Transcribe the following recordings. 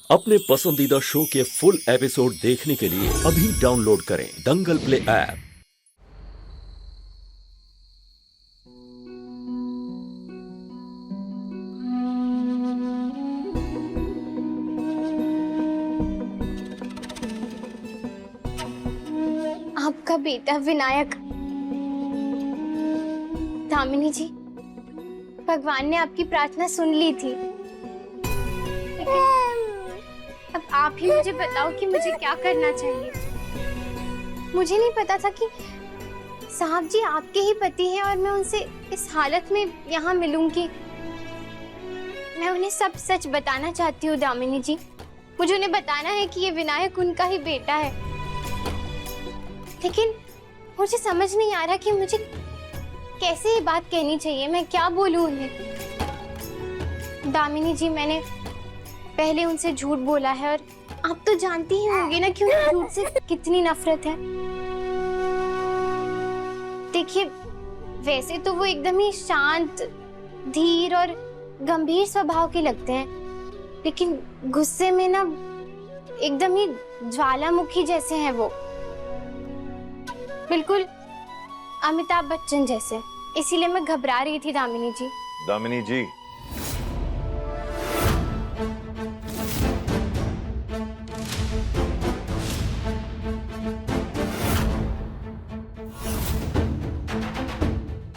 अपने पसंदीदा शो के फुल एपिसोड देखने के लिए अभी डाउनलोड करें दंगल प्ले ऐप। आपका बेटा विनायक। दामिनी जी, भगवान ने आपकी प्रार्थना सुन ली थी, लेकिन अब आप ही मुझे बताओ कि मुझे क्या करना चाहिए। मुझे नहीं पता था कि साहब जी आपके ही पति हैं और मैं उनसे इस हालत में यहाँ मिलूंगी। मैं उन्हें सब सच बताना चाहती हूँ दामिनी जी। मुझे उन्हें बताना है कि ये विनायक उनका ही बेटा है, लेकिन मुझे समझ नहीं आ रहा कि मुझे कैसे ये बात कहनी चाहिए। मैं क्या बोलूं उन्हें। दामिनी जी, मैंने पहले उनसे झूठ बोला है और आप तो जानती ही होंगी ना कि उन्हें झूठ से कितनी नफरत है। देखिए, वैसे तो वो एकदम ही शांत, धीर और गंभीर स्वभाव के लगते हैं, लेकिन गुस्से में ना एकदम ही ज्वालामुखी जैसे हैं वो, बिल्कुल अमिताभ बच्चन जैसे। इसीलिए मैं घबरा रही थी दामिनी जी। दामिनी जी,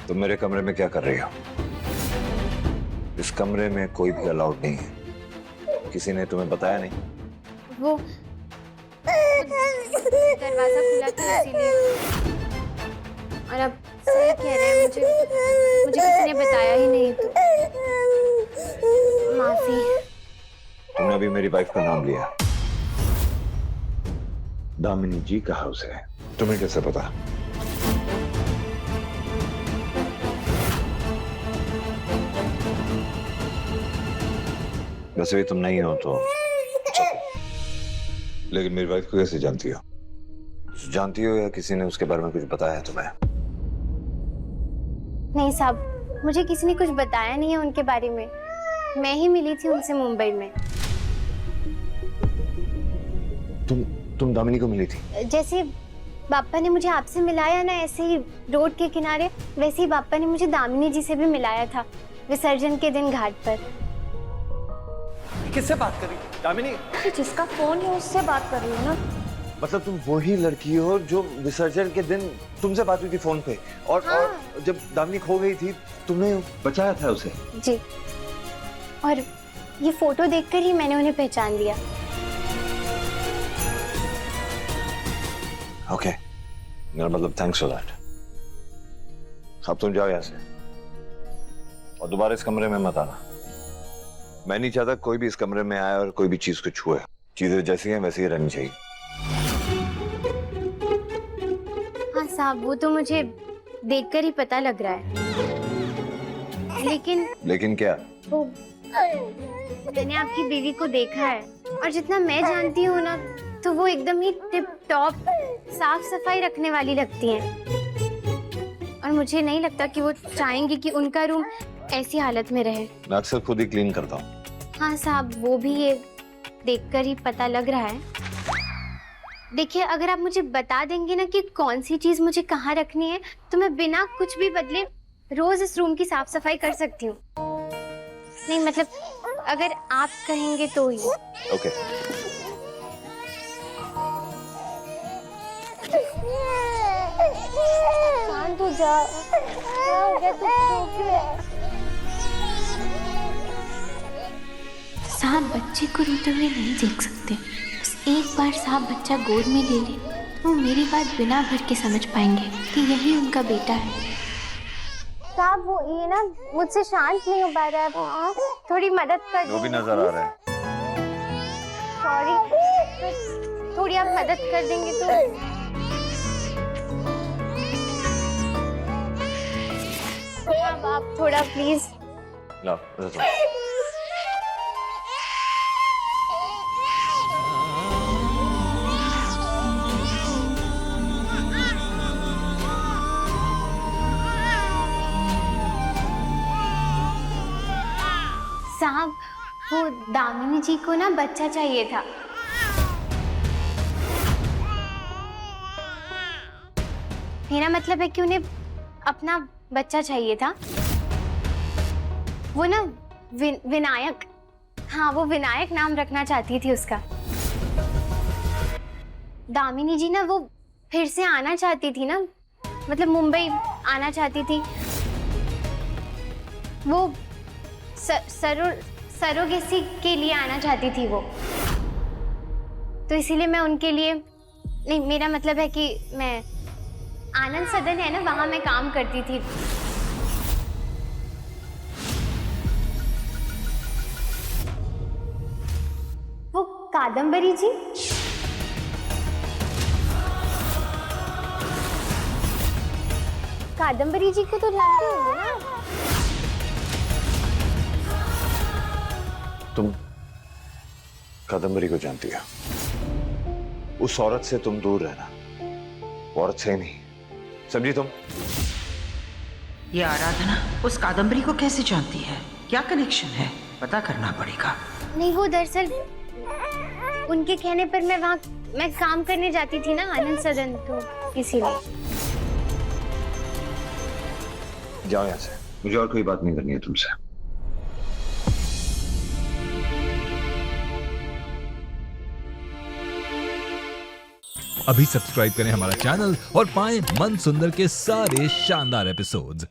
तुम मेरे कमरे में क्या कर रही हो? इस कमरे में कोई भी अलाउड नहीं है। किसी ने तुम्हें बताया नहीं? वो दरवाजा खुला था इसीलिए। और अब सही कह रहे हैं, मुझे किसी ने बताया ही नहीं, तो माफी। तुमने अभी मेरी वाइफ का नाम लिया। दामिनी जी का हाउस है, तुम्हें कैसे पता? वैसे भी तुम नहीं हो तो, लेकिन मेरी वाइफ को कैसे जानती हो? जानती हो या किसी ने उसके बारे में कुछ बताया है तुम्हें? नहीं साहब, मुझे किसी ने कुछ बताया नहीं है उनके बारे में। मैं ही मिली थी उनसे मुंबई में। तुम दामिनी को मिली थी? जैसे बापा ने मुझे आपसे मिलाया ना, ऐसे ही रोड के किनारे, वैसे ही बापा ने मुझे दामिनी जी से भी मिलाया था विसर्जन के दिन घाट पर। किससे बात कर रही दामिनी? जिसका फोन है उससे बात कर रही हूँ ना। मतलब तुम वही लड़की हो जो विसर्जन के दिन तुमसे बात हुई थी फोन पे, और, हाँ। और जब दामिनी खो गई थी तुमने बचाया था उसे? जी, और ये फोटो देखकर ही मैंने उन्हें पहचान लिया। ओके, मेरा मतलब थैंक्स फॉर दैट। अब तुम जाओ यहाँ से और दोबारा इस कमरे में मत आना। मैं नहीं चाहता कोई भी इस कमरे में आए और कोई भी चीज को छुए। चीजें जैसी हैं वैसी ही रहनी चाहिए। हाँ साहब, वो तो मुझे देखकर ही पता लग रहा है, लेकिन क्या? वो मैंने आपकी बीवी को देखा है और जितना मैं जानती हूँ ना, तो वो एकदम ही टिप टॉप साफ सफाई रखने वाली लगती हैं, और मुझे नहीं लगता कि वो चाहेंगी कि उनका रूम ऐसी हालत में रहे। मैं अक्सर खुद ही क्लीन करता हूँ। हाँ साहब, वो भी ये देखकर ही पता लग रहा है। देखिए, अगर आप मुझे बता देंगे ना कि कौन सी चीज मुझे कहाँ रखनी है, तो मैं बिना कुछ भी बदले रोज इस रूम की साफ सफाई कर सकती हूँ। नहीं मतलब, अगर आप कहेंगे तो ही। ओके। शांत हो जा। क्या हो गया तुझको? साहब बच्चे को रोते हुए नहीं देख सकते। बस एक बार साहब बच्चा गोद में ले ले तो वो मेरी बात बिना भर के समझ पाएंगे कि यही उनका बेटा है। साहब, वो ये ना मुझसे शांत नहीं हो पा रहा है, थोड़ी मदद कर दो। वो भी नजर आ रहा है। सॉरी, थोड़ी आप मदद कर देंगे तो। साहब आप थोड़ा प्लीज। लो, साहब वो दामिनी जी को ना बच्चा चाहिए था। मेरा मतलब है कि उन्हें अपना बच्चा चाहिए था। वो ना विनायक, हाँ वो विनायक नाम रखना चाहती थी उसका। दामिनी जी ना वो फिर से आना चाहती थी ना, मतलब मुंबई आना चाहती थी। वो सरोगेसी के लिए आना चाहती थी वो, तो इसीलिए मैं उनके लिए नहीं, मेरा मतलब है कि मैं आनंद सदन है ना, वहां मैं काम करती थी। वो कादम्बरी जी, कादम्बरी जी को तो जानते होंगे ना? तुम कादम्बरी को जानती हो? उस औरत से तुम दूर रहना, औरत से नहीं, समझी तुम? ये आराधना उस कादम्बरी को कैसे जानती है? क्या कनेक्शन है? पता करना पड़ेगा। नहीं, वो दरअसल उनके कहने पर मैं काम करने जाती थी ना आनंद सदन, तो इसीलिए। जाओ यहाँ से, मुझे और कोई बात नहीं करनी है तुमसे। अभी सब्सक्राइब करें हमारा चैनल और पाएं मन सुंदर के सारे शानदार एपिसोड्स।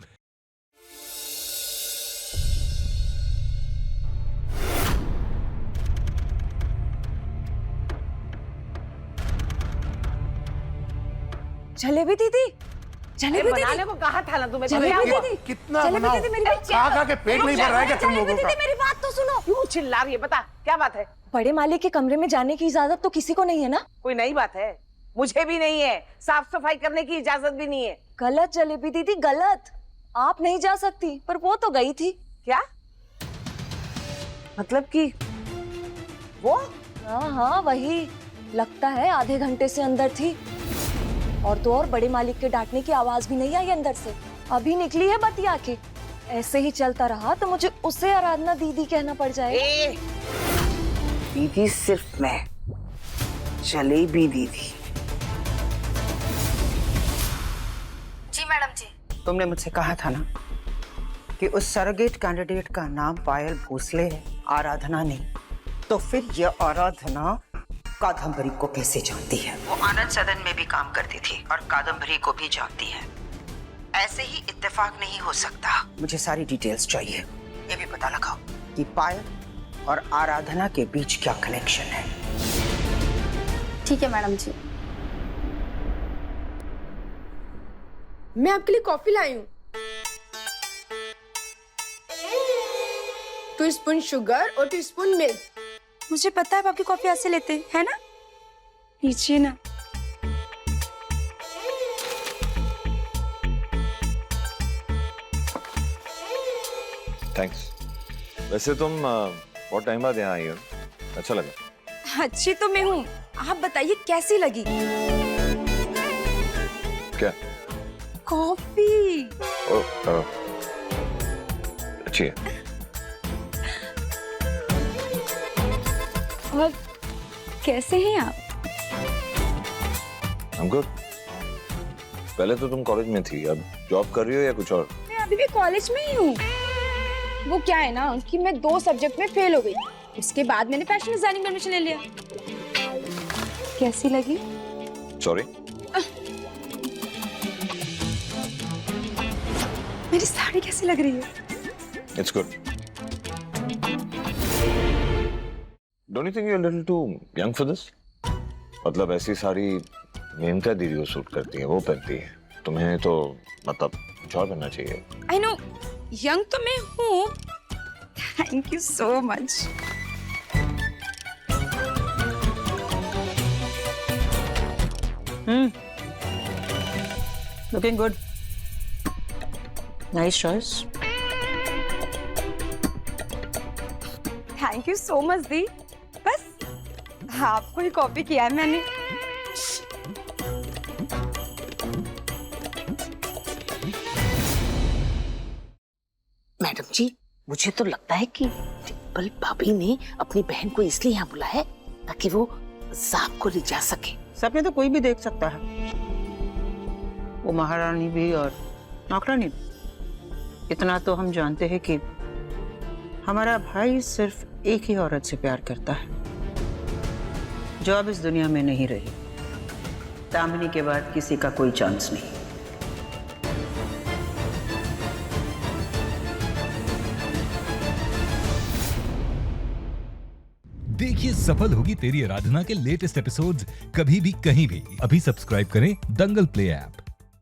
जलेबी दीदी, जलेबी बनाने दीदी को कहा था ना तुम्हें? जलेबी दीदी, कितना जलेबी बनाओ? दीदी मेरी बात कहा के पेट नहीं भर रहा है क्या तुम लोगों का? दीदी मेरी बात तो सुनो। क्यों चिल्ला रही है? बता क्या बात है? बड़े मालिक के कमरे में जाने की इजाजत तो किसी को नहीं है ना? कोई नई बात है? मुझे भी नहीं है, साफ सफाई करने की इजाजत भी नहीं है। गलत जलेबी दीदी, गलत। आप नहीं जा सकती, पर वो तो गई थी। क्या मतलब कि वो? हाँ हाँ वही, लगता है आधे घंटे से अंदर थी। और तो और बड़े मालिक के डांटने की आवाज भी नहीं आई अंदर से, अभी निकली है बतिया के। ऐसे ही चलता रहा तो मुझे उसे आराधना दीदी कहना पड़ जाएगा। दीदी सिर्फ मैं, जलेबी दीदी। जी मैडम जी। तुमने मुझसे कहा था ना कि उस सरोगेट कैंडिडेट का नाम पायल भोसले है, आराधना नहीं। तो फिर ये आराधना कादम्बरी को कैसे जानती है? वो आनंद सदन में भी काम करती थी और कादम्बरी को भी जानती है। ऐसे ही इत्तेफाक नहीं हो सकता। मुझे सारी डिटेल्स चाहिए। ये भी पता लगाओ कि पायल और आराधना के बीच क्या कनेक्शन है। ठीक है मैडम जी। मैं आपके लिए कॉफी लाई हूँ। 2 स्पून शुगर और 2 स्पून मिल्क। मुझे पता है आप आपकी कॉफी ऐसे लेते हैं, है ना? लीजिए ना। थैंक्स। वैसे तुम बहुत टाइम बाद यहाँ आई हो, अच्छा लगा। अच्छी तो मैं हूँ, आप बताइए कैसी लगी? क्या? कॉफी। अच्छी है। और कैसे हैं आप? I'm good. पहले तो तुम कॉलेज में थी, अब जॉब कर रही हो या कुछ और? मैं अभी भी कॉलेज में ही हूँ। वो क्या है ना कि मैं 2 सब्जेक्ट में फेल हो गई, उसके बाद मैंने फैशन डिजाइनिंग में एडमिशन ले लिया। कैसी लगी? सॉरी। मेरी साड़ी कैसी लग रही है? It's good. Don't you think you're a little too young for this? मतलब ऐसी सारी मेनका दीदी को सूट करती है, वो पहनती है। तुम्हें तो मतलब कुछ और पहनना चाहिए। I know, यंग तो मैं हूँ। Thank you so much. Looking good. Nice choice. Thank you so much दी। बस आपको ही कॉपी किया है मैंने। मैडम जी, मुझे तो लगता है कि बीरबल भाभी ने अपनी बहन को इसलिए यहाँ बुलाया है ताकि वो सांप को ले जा सके। सपने तो कोई भी देख सकता है, वो महारानी भी और नौकरानी भी। इतना तो हम जानते हैं कि हमारा भाई सिर्फ एक ही औरत से प्यार करता है जो अब इस दुनिया में नहीं रही। दामिनी के बाद किसी का कोई चांस नहीं। देखिए सफल होगी तेरी आराधना के लेटेस्ट एपिसोड्स कभी भी कहीं भी। अभी सब्सक्राइब करें दंगल प्ले ऐप।